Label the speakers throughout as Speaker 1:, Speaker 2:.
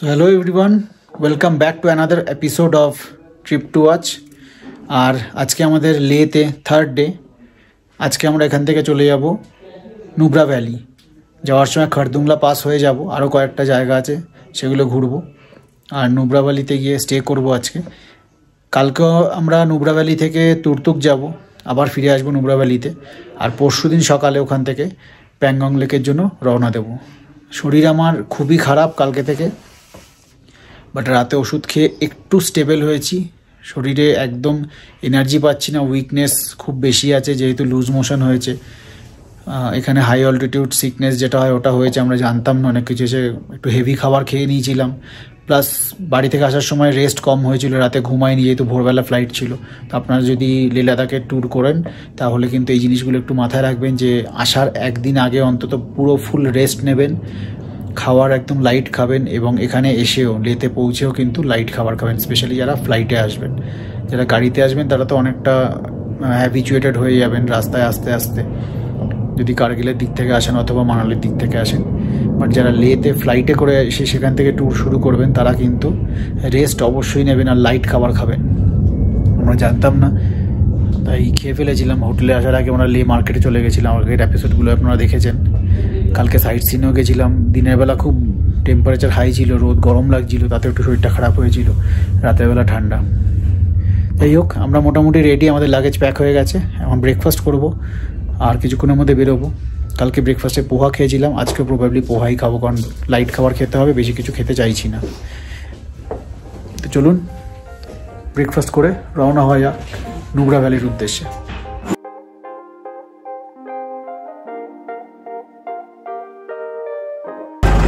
Speaker 1: So hello everyone, welcome back to another episode of Trip to Watch. আর আজকে আমাদের লেতে third day. আজকে আমরা এখান থেকে চলে যাব নুব্রা ভ্যালি। যাওয়ার সময় খারদুংলা পাস হয়ে যাব, আরও কয়েকটা জায়গা আছে সেগুলো ঘুরবো। আর নুব্রা ভ্যালিতে গিয়ে স্টে করব আজকে। কালকেও আমরা নুব্রা ভ্যালি থেকে তুর্তুক যাব, আবার ফিরে আসবো নুব্রা ভ্যালিতে। আর পরশুদিন সকালে ওখান থেকে প্যাংগং লেকের জন্য রওনা দেব। শরীর আমার খুবই খারাপ কালকে থেকে, বাট রাতে ওষুধ খেয়ে একটু স্টেবল হয়েছি। শরীরে একদম এনার্জি পাচ্ছি না, উইকনেস খুব বেশি আছে, যেহেতু লুজ মোশন হয়েছে। এখানে হাই অল্টিটিউড সিকনেস যেটা হয় ওটা হয়েছে, আমরা জানতাম না অনেক কিছু। এসে একটু হেভি খাবার খেয়ে নিয়েছিলাম, প্লাস বাড়ি থেকে আসার সময় রেস্ট কম হয়েছিল, রাতে ঘুমাইনি যেহেতু ভোরবেলা ফ্লাইট ছিল। তো আপনারা যদি লে লাদাখে ট্যুর করেন তাহলে কিন্তু এই জিনিসগুলো একটু মাথায় রাখবেন, যে আসার একদিন আগে অন্তত পুরো ফুল রেস্ট নেবেন, খাবার একদম লাইট খাবেন, এবং এখানে এসেও লেতে পৌঁছেও কিন্তু লাইট খাবার খাবেন। স্পেশালি যারা ফ্লাইটে আসবেন, যারা গাড়িতে আসবেন তারা তো অনেকটা হ্যাবিচুয়েটেড হয়ে যাবেন রাস্তায় আস্তে আস্তে, যদি কারগিলের দিক থেকে আসেন অথবা মানালির দিক থেকে আসেন। বাট যারা লেতে ফ্লাইটে করে এসে সেখান থেকে ট্যুর শুরু করবেন তারা কিন্তু রেস্ট অবশ্যই নেবেন আর লাইট খাবার খাবেন। আমরা জানতাম না, তাই খেয়ে ফেলেছিলাম। হোটেলে আসার আগে আমরা লে মার্কেটে চলে গেছিলাম, আগের এপিসোডগুলো আপনারা দেখেছেন। কালকে সাইট সিনেও গেছিলাম, দিনের বেলা খুব টেম্পারেচার হাই ছিল, রোদ গরম লাগছিল, তাতে একটু শরীরটা খারাপ হয়েছিল, রাতের বেলা ঠান্ডা। যাই হোক, আমরা মোটামুটি রেডি, আমাদের লাগেজ প্যাক হয়ে গেছে। এখন ব্রেকফাস্ট করব আর কিছুক্ষণের মধ্যে বেরোবো। কালকে ব্রেকফাস্টে পোহা খেয়েছিলাম, আজকে প্রবাবলি পোহাই খাবো, কারণ লাইট খাবার খেতে হবে, বেশি কিছু খেতে চাইছি না। তো চলুন ব্রেকফাস্ট করে রওনা হওয়া যাক নুব্রা ভ্যালির উদ্দেশ্যে।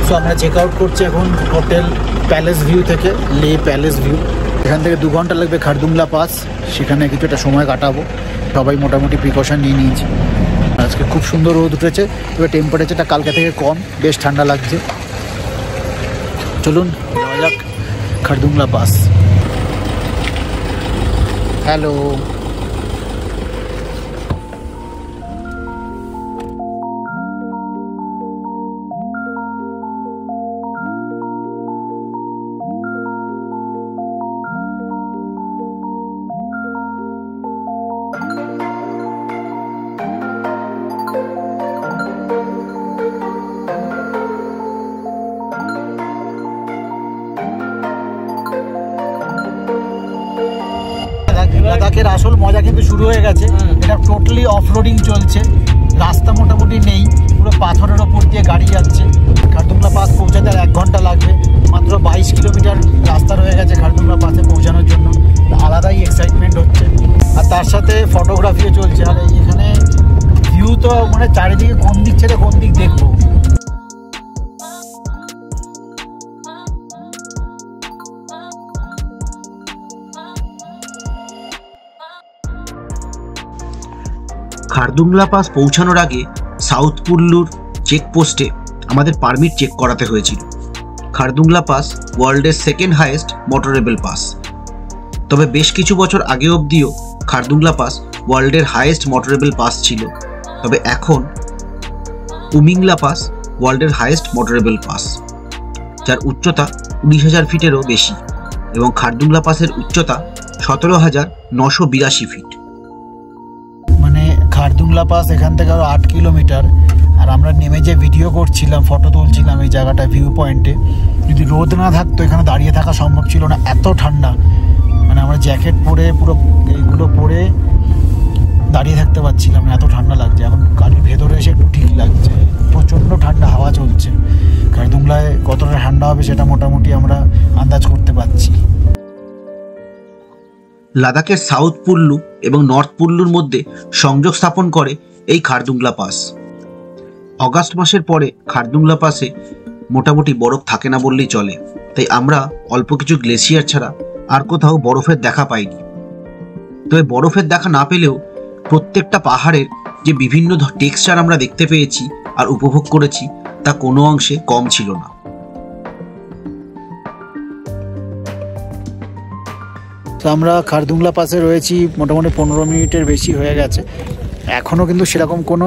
Speaker 1: সো আমরা চেক আউট করছি এখন হোটেল প্যালেস ভিউ থেকে, লে প্যালেস ভিউ। এখান থেকে 2 ঘন্টা লাগবে খারদুংলা পাস, সেখানে কিছুটা সময় কাটাবো। সবাই মোটামুটি প্রিকশন নিয়ে নিয়েছি। আজকে খুব সুন্দর রোদ উঠেছে, তবে টেম্পারেচারটা কালকে থেকে কম, বেশ ঠান্ডা লাগছে। চলুন যাওয়া যাক খারদুংলা পাস। হ্যালো, লাদাখের আসল মজা কিন্তু শুরু হয়ে গেছে। এটা টোটালি অফরোডিং চলছে, রাস্তা মোটামুটি নেই, পুরো পাথরের ওপর দিয়ে গাড়ি যাচ্ছে। খারদুংলা পাস পৌঁছাতে আর 1 ঘন্টা লাগবে। মাত্র 22 কিলোমিটার রাস্তা রয়ে গেছে খারদুংলা পাসে পৌঁছানোর জন্য। আলাদাই এক্সাইটমেন্ট হচ্ছে, আর তার সাথে ফটোগ্রাফিও চলছে। আর এখানে ভিউ তো মানে চারিদিকে কোন দিক ছেড়ে কোন দিক দেখবো।
Speaker 2: খারদুংলা পাস পৌঁছানোর আগে সাউথ কুল্লুর চেকপোস্টে আমাদের পারমিট চেক করাতে হয়েছিল। খারদুংলা পাস ওয়ার্ল্ডের 2nd হাইয়েস্ট মোটরেবল পাস, তবে বেশ কিছু বছর আগে অবধিও খারদুংলা পাস ওয়ার্ল্ডের হাইয়েস্ট মোটরেবল পাস ছিল। তবে এখন উমিংলা পাস ওয়ার্ল্ডের হাইয়েস্ট মোটরেবল পাস, যার উচ্চতা 19,000 ফিটেরও বেশি, এবং খারদুংলা পাসের উচ্চতা 17,982 ফিট।
Speaker 1: খারদুংলা পাস এখান থেকে আরও 8 কিলোমিটার। আর আমরা নেমে যে ভিডিও করছিলাম, ফটো তুলছিলাম এই জায়গাটা ভিউ পয়েন্টে, যদি রোদ না থাকতো এখানে দাঁড়িয়ে থাকা সম্ভব ছিল না, এত ঠান্ডা। মানে আমরা জ্যাকেট পরে পুরো এইগুলো পরে দাঁড়িয়ে থাকতে পারছিলাম না, এত ঠান্ডা লাগছে। এখন গাড়ির ভেতরে এসে একটু ঠিক লাগছে, প্রচণ্ড ঠান্ডা হাওয়া চলছে। খারদুংলায় কতটা ঠান্ডা হবে সেটা মোটামুটি আমরা আন্দাজ করতে পারছি।
Speaker 2: লাদাখের সাউথ কুল্লু এবং নর্থ কুল্লুর মধ্যে সংযোগ স্থাপন করে এই খারদুংলা পাস। অগাস্ট মাসের পরে খারদুংলা পাসে মোটামুটি বরফ থাকে না বললেই চলে, তাই আমরা অল্প কিছু গ্লেসিয়ার ছাড়া আর কোথাও বরফের দেখা পাইনি। তবে বরফের দেখা না পেলেও প্রত্যেকটা পাহাড়ের যে বিভিন্ন টেক্সচার আমরা দেখতে পেয়েছি আর উপভোগ করেছি তা কোনো অংশে কম ছিল না।
Speaker 1: তো আমরা খারদুংলা পাসে রয়েছি মোটামুটি 15 মিনিটের বেশি হয়ে গেছে। এখনও কিন্তু সেরকম কোনো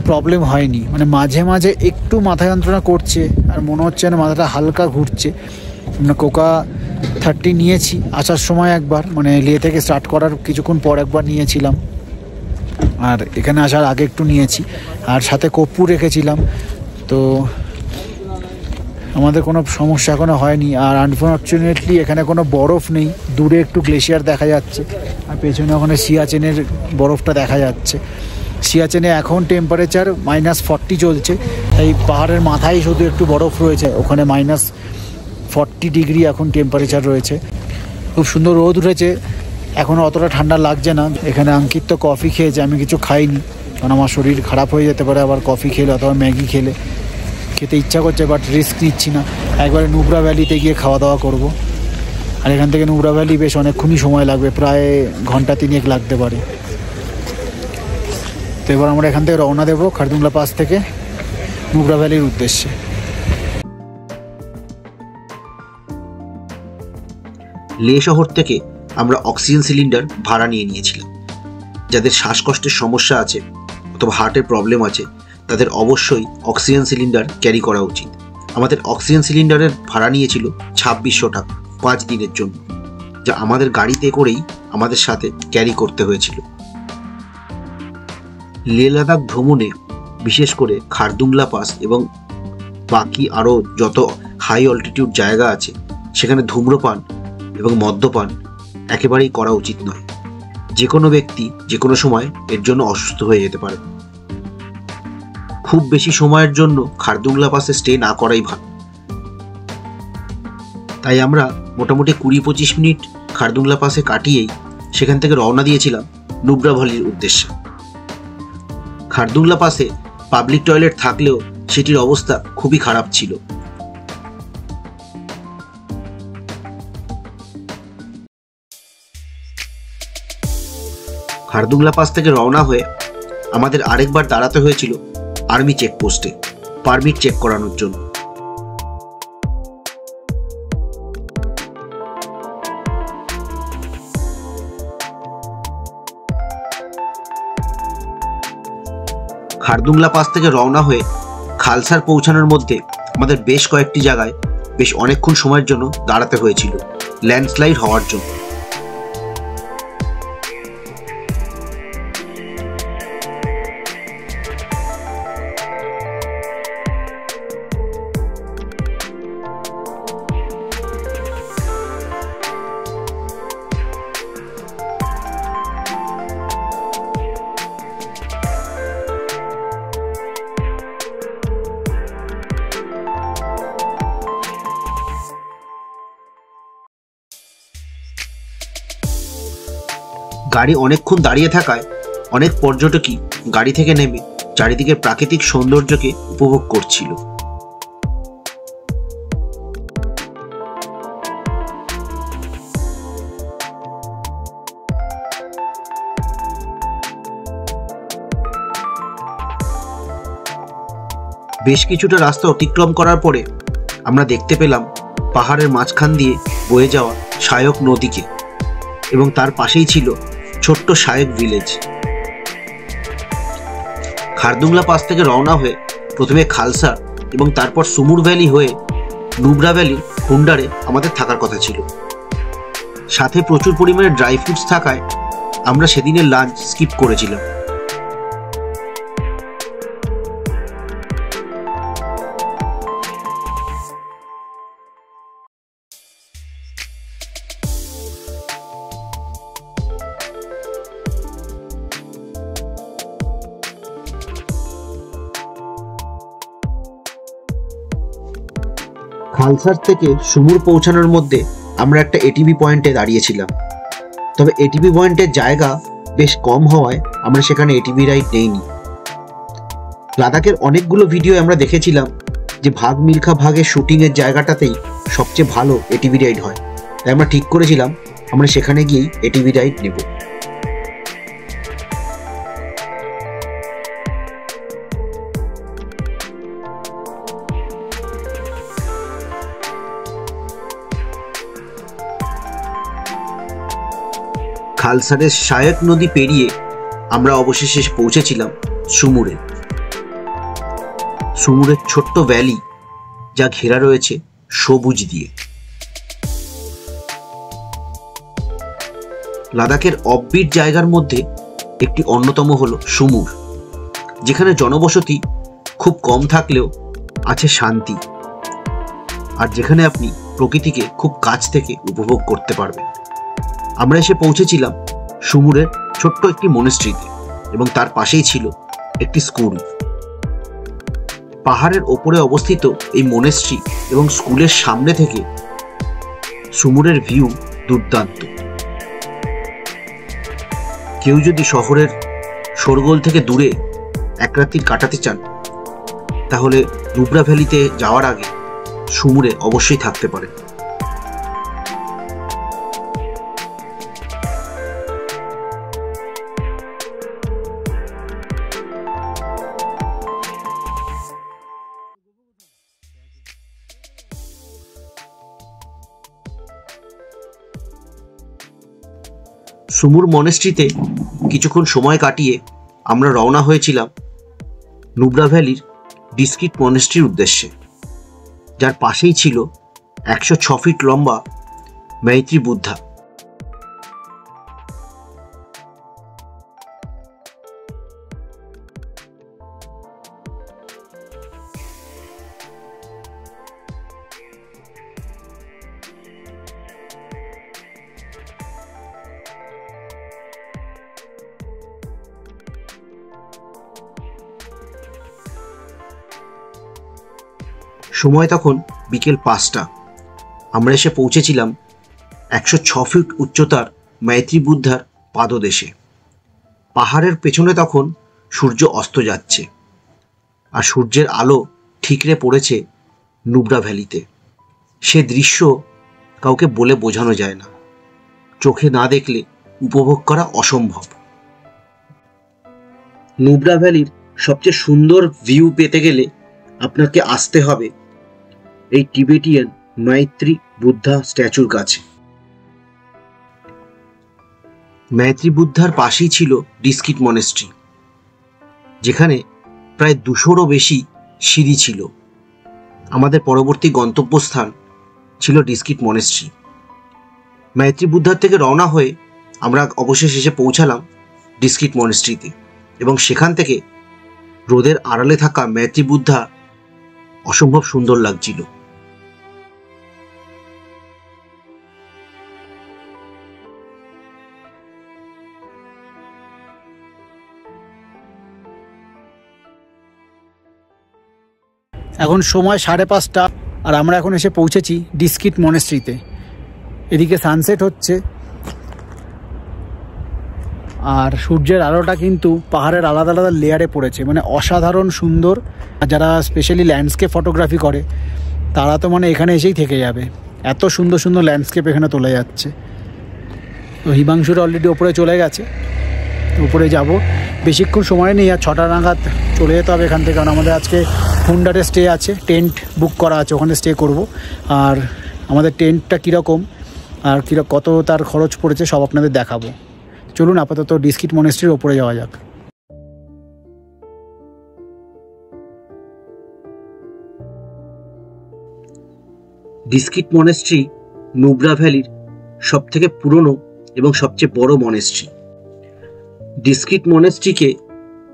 Speaker 1: প্রবলেম হয়নি, মানে মাঝে মাঝে একটু মাথা যন্ত্রণা করছে আর মনে হচ্ছে না মাথাটা হালকা ঘুরছে, আমরা কোকা 30 নিয়েছি আসার সময় একবার, মানে লে থেকে স্টার্ট করার কিছুক্ষণ পর একবার নিয়েছিলাম, আর এখানে আসার আগে একটু নিয়েছি, আর সাথে কর্পূর রেখেছিলাম। তো আমাদের কোনো সমস্যা এখনও হয়নি। আর আনফর্চুনেটলি এখানে কোনো বরফ নেই, দূরে একটু গ্লেশিয়ার দেখা যাচ্ছে, আর পেছনে ওখানে সিয়াচেনের বরফটা দেখা যাচ্ছে। সিয়াচেনে এখন টেম্পারেচার -40 চলছে, এই পাহাড়ের মাথায় শুধু একটু বরফ রয়েছে, ওখানে -40 ডিগ্রি এখন টেম্পারেচার রয়েছে। খুব সুন্দর রোদ উঠেছে, এখনও অতটা ঠান্ডা লাগছে না। এখানে অঙ্কিত তো কফি খেয়েছে, আমি কিছু খাইনি, কারণ আমার শরীর খারাপ হয়ে যেতে পারে আবার কফি খেলে অথবা ম্যাগি খেলে। খেতে ইচ্ছা করছে, বাট রিস্ক নিচ্ছি না, একবারে নুব্রা ভ্যালিতে গিয়ে খাওয়া দাওয়া করব। আর এখান থেকে নুব্রা ভ্যালি বেশ অনেকক্ষণই সময় লাগবে, প্রায় ঘন্টা 3 লাগতে পারে। তো এবার আমরা এখান থেকে রওনা দেবো খারদুংলা পাস থেকে নুব্রা ভ্যালির উদ্দেশ্যে।
Speaker 2: লে শহর থেকে আমরা অক্সিজেন সিলিন্ডার ভাড়া নিয়েছিলাম। যাদের শ্বাসকষ্টের সমস্যা আছে অথবা হার্টের প্রবলেম আছে তাদের অবশ্যই অক্সিজেন সিলিন্ডার ক্যারি করা উচিত। আমাদের অক্সিজেন সিলিন্ডারের ভাড়া নিয়েছিল 2600 টাকা 5 দিনের জন্য, যা আমাদের গাড়িতে করেই আমাদের সাথে ক্যারি করতে হয়েছিল। লে লাদাখ ভ্রমণে বিশেষ করে খারদুংলা পাস এবং বাকি আরও যত হাই অল্টিটিউড জায়গা আছে সেখানে ধূম্রপান এবং মদ্যপান একেবারেই করা উচিত নয়। যে কোনো ব্যক্তি যে কোনো সময় এর জন্য অসুস্থ হয়ে যেতে পারে। খুব বেশি সময়ের জন্য খারদুংলা পাসে স্টে না করাই ভালো। তাই আমরা মোটামুটি 20-25 মিনিট খারদুংলা পাসে কাটিয়েই সেখান থেকে রওনা দিয়েছিলাম নুব্রা ভ্যালির উদ্দেশ্যে। খারদুংলা পাসে পাবলিক টয়লেট থাকলেও সেটির অবস্থা খুবই খারাপ ছিল। খারদুংলা পাস থেকে রওনা হয়ে আমাদের আরেকবার দাঁড়াতে হয়েছিল আর্মি চেকপোস্টে পারমিট চেক করানোর জন্য। খারদুংলা পাস থেকে রওনা হয়ে খালসার পৌঁছানোর মধ্যে আমাদের বেশ কয়েকটি জায়গায় বেশ অনেকক্ষণ সময়ের জন্য দাঁড়াতে হয়েছিল ল্যান্ডস্লাইড হওয়ার জন্য। গাড়ি অনেকক্ষণ দাঁড়িয়ে থাকায় অনেক পর্যটকই গাড়ি থেকে নেমে চারিদিকের প্রাকৃতিক সৌন্দর্যকে উপভোগ করছিল। বেশ কিছুটা রাস্তা অতিক্রম করার পরে আমরা দেখতে পেলাম পাহাড়ের মাঝখান দিয়ে বয়ে যাওয়া শায়ক নদীকে, এবং তার পাশেই ছিল ছোট্ট শায়ক ভিলেজ। খারদুংলা পাস থেকে রওনা হয়ে প্রথমে খালসা এবং তারপর সুমুর ভ্যালি হয়ে নুব্রা ভ্যালির হুন্ডারে আমাদের থাকার কথা ছিল। সাথে প্রচুর পরিমাণে ড্রাই ফ্রুটস থাকায় আমরা সেদিনের লাঞ্চ স্কিপ করেছিলাম। খালসার থেকে সুমুর পৌঁছানোর মধ্যে আমরা একটা এটিভি পয়েন্টে দাঁড়িয়েছিলাম, তবে এটিভি পয়েন্টের জায়গা বেশ কম হওয়ায় আমরা সেখানে এটিভি রাইড নেইনি। লাদাখের অনেকগুলো ভিডিও আমরা দেখেছিলাম যে ভাগ মিল্খা ভাগের শুটিংয়ের জায়গাটাতেই সবচেয়ে ভালো এটিভি রাইড হয়, তাই আমরা ঠিক করেছিলাম আমরা সেখানে গিয়েই এটিভি রাইড নেব। খালসারের শায়ক নদী পেরিয়ে আমরা অবশেষে পৌঁছেছিলাম সুমুরে। সুমুরের ছোট্ট ভ্যালি যা ঘেরা রয়েছে সবুজ দিয়ে। লাদাখের অফবিট জায়গার মধ্যে একটি অন্যতম হলো সুমুর, যেখানে জনবসতি খুব কম থাকলেও আছে শান্তি, আর যেখানে আপনি প্রকৃতিকে খুব কাছ থেকে উপভোগ করতে পারবেন। আমরা এসে পৌঁছেছিলাম সুমুরের ছোট্ট একটি মনেস্ট্রিতে, এবং তার পাশেই ছিল একটি স্কুল। পাহাড়ের ওপরে অবস্থিত এই মনেস্ট্রি এবং স্কুলের সামনে থেকে সুমুরের ভিউ দুর্দান্ত। কেউ যদি শহরের শোরগোল থেকে দূরে এক রাত্রি কাটাতে চান, তাহলে নুব্রা ভ্যালিতে যাওয়ার আগে সুমুরে অবশ্যই থাকতে পারেন। সুমুর মনেস্ট্রিতে কিছুক্ষণ সময় কাটিয়ে আমরা রওনা হয়েছিলাম নুব্রা ভ্যালির ডিস্কিট মনেস্ট্রির উদ্দেশ্যে, যার পাশেই ছিল 106 ফিট লম্বা মৈত্রী বুদ্ধা। সময় তখন বিকেল 5টা। আমরা এসে পৌঁছেছিলাম 106 ফিট উচ্চতার মৈত্রী বুদ্ধার পাদদেশে। পাহাড়ের পেছনে তখন সূর্য অস্ত যাচ্ছে, আর সূর্যের আলো ঠিকরে পড়েছে নুব্রা ভ্যালিতে। সে দৃশ্য কাউকে বলে বোঝানো যায় না, চোখে না দেখলে উপভোগ করা অসম্ভব। নুব্রা ভ্যালির সবচেয়ে সুন্দর ভিউ পেতে গেলে আপনাকে আসতে হবে এই টিবেটিয়ান মৈত্রী বুদ্ধা স্ট্যাচুর কাছে। মৈত্রী বুদ্ধার পাশেই ছিল ডিস্কিট মনেস্ট্রি, যেখানে প্রায় 200-রও বেশি সিঁড়ি ছিল। আমাদের পরবর্তী গন্তব্যস্থান ছিল ডিস্কিট মনেস্ট্রি। মৈত্রী বুদ্ধার থেকে রওনা হয়ে আমরা অবশেষে এসে পৌঁছালাম ডিস্কিট মনেস্ট্রিতে, এবং সেখান থেকে রোদের আড়ালে থাকা মৈত্রী বুদ্ধা অসম্ভব সুন্দর লাগছিল।
Speaker 1: এখন সময় 5:30, আর আমরা এখন এসে পৌঁছেছি ডিস্কিট মনেস্ট্রিতে। এদিকে সানসেট হচ্ছে, আর সূর্যের আলোটা কিন্তু পাহাড়ের আলাদা আলাদা লেয়ারে পড়েছে, মানে অসাধারণ সুন্দর। যারা স্পেশালি ল্যান্ডস্কেপ ফটোগ্রাফি করে তারা তো মানে এখানে এসেই থেকে যাবে, এত সুন্দর সুন্দর ল্যান্ডস্কেপ এখানে তোলা যাচ্ছে। তো হিমাংশুরা অলরেডি ওপরে চলে গেছে, উপরে যাব। বেশিক্ষণ সময় নেই, আর 6টা নাগাদ চলে যেতে হবে এখান থেকে, কারণ আমাদের আজকে হুন্ডারে স্টে আছে, টেন্ট বুক করা আছে, ওখানে স্টে করব। আর আমাদের টেন্টটা কীরকম আর কত তার খরচ পড়েছে সব আপনাদের দেখাবো। চলুন আপাতত ডিস্কিট মনেস্ট্রির ওপরে যাওয়া যাক।
Speaker 2: ডিস্কিট মনেস্ট্রি নুব্রা ভ্যালির সবথেকে পুরনো এবং সবচেয়ে বড় মনেস্ট্রি। ডিস্কিট মনেস্ট্রিকে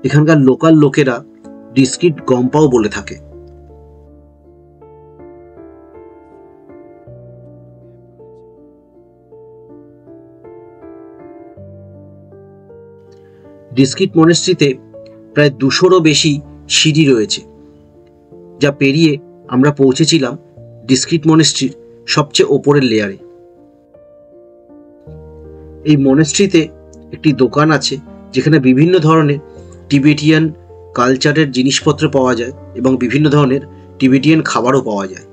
Speaker 2: এখানকার লোকাল লোকেরা ডিস্কিট গম্পাও বলে থাকে। ডিস্কিট মনেস্ট্রিতে প্রায় 200-রও বেশি সিঁড়ি রয়েছে, যা পেরিয়ে আমরা পৌঁছেছিলাম ডিস্কিট মনেস্ট্রির সবচেয়ে ওপরের লেয়ারে। এই মনেস্ট্রিতে একটি দোকান আছে, যেখানে বিভিন্ন ধরনের টিবেটিয়ান কালচারের জিনিসপত্র পাওয়া যায় এবং বিভিন্ন ধরনের টিবেটিয়ান খাবারও পাওয়া যায়।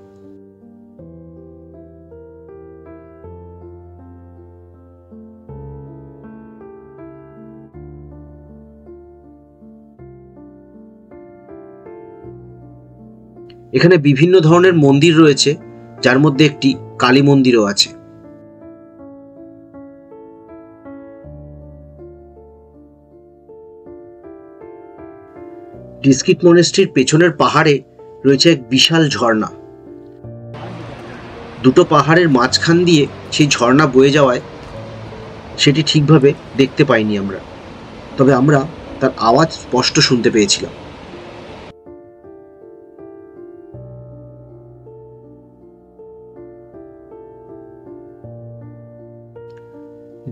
Speaker 2: এখানে বিভিন্ন ধরনের মন্দির রয়েছে, যার মধ্যে একটি কালী মন্দিরও আছে। ডিস্কিট মনেস্ট্রির পেছনের পাহাড়ে রয়েছে এক বিশাল ঝর্ণা। দুটো পাহাড়ের মাঝখান দিয়ে সেই ঝর্ণা বয়ে যাওয়ায় সেটি ঠিকভাবে দেখতে পাইনি আমরা, তবে আমরা তার আওয়াজ স্পষ্ট শুনতে পেয়েছিলাম।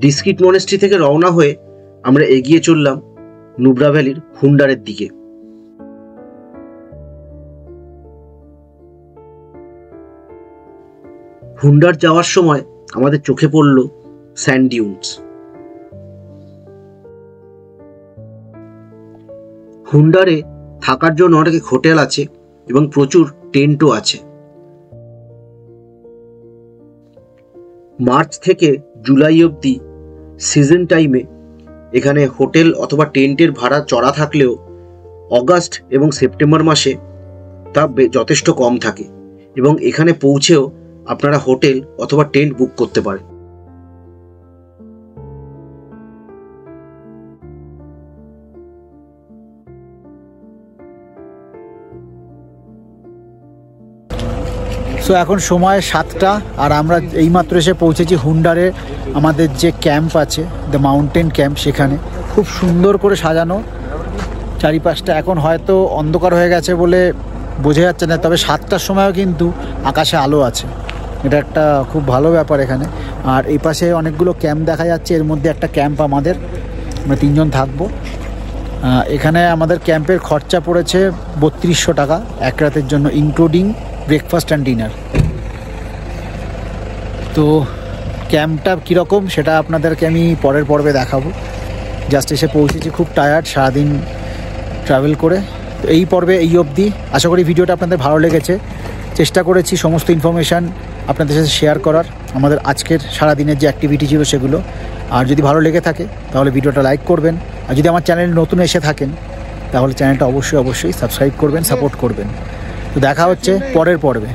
Speaker 2: ডিস্কিট মনেস্ট্রি থেকে রওনা হয়ে আমরা এগিয়ে চললাম নুব্রা ভ্যালির হুন্ডারের দিকে। হুন্ডার যাওয়ার সময় আমাদের চোখে পড়ল স্যান্ড ডিউনস। হুন্ডারে থাকার জন্য অনেক হোটেল আছে এবং প্রচুর টেন্টও আছে। মার্চ থেকে জুলাই অবধি সিজন টাইমে এখানে হোটেল অথবা টেন্টের ভাড়া চড়া থাকলেও অগাস্ট এবং সেপ্টেম্বর মাসে তা যথেষ্ট কম থাকে এবং এখানে পৌঁছেও আপনারা হোটেল অথবা টেন্ট বুক করতে পারেন।
Speaker 1: সো এখন সময় 7টা আর আমরা এইমাত্র এসে পৌঁছেছি হুন্ডারে। আমাদের যে ক্যাম্প আছে, দ্য মাউন্টেন ক্যাম্প, সেখানে খুব সুন্দর করে সাজানো চারিপাশটা। এখন হয়তো অন্ধকার হয়ে গেছে বলে বোঝা যাচ্ছে না, তবে 7টার সময়ও কিন্তু আকাশে আলো আছে। এটা একটা খুব ভালো ব্যাপার এখানে। আর এই পাশে অনেকগুলো ক্যাম্প দেখা যাচ্ছে, এর মধ্যে একটা ক্যাম্প আমরা 3 জন থাকবো। এখানে আমাদের ক্যাম্পের খরচা পড়েছে 3200 টাকা এক রাতের জন্য, ইনক্লুডিং ব্রেকফাস্ট অ্যান্ড ডিনার। তো ক্যাম্পটা কীরকম সেটা আপনাদেরকে আমি পরের পর্বে দেখাবো। জাস্ট এসে পৌঁছেছি, খুব টায়ার্ড সারাদিন ট্রাভেল করে। তো এই পর্বে এই অবধি। আশা করি ভিডিওটা আপনাদের ভালো লেগেছে। চেষ্টা করেছি সমস্ত ইনফরমেশান আপনাদের সাথে শেয়ার করার, আমাদের আজকের সারাদিনের যে অ্যাক্টিভিটি ছিল সেগুলো। আর যদি ভালো লেগে থাকে তাহলে ভিডিওটা লাইক করবেন, আর যদি আমার চ্যানেলে নতুন এসে থাকেন তাহলে চ্যানেলটা অবশ্যই সাবস্ক্রাইব করবেন, সাপোর্ট করবেন। তো দেখা হচ্ছে পরের পর্বে।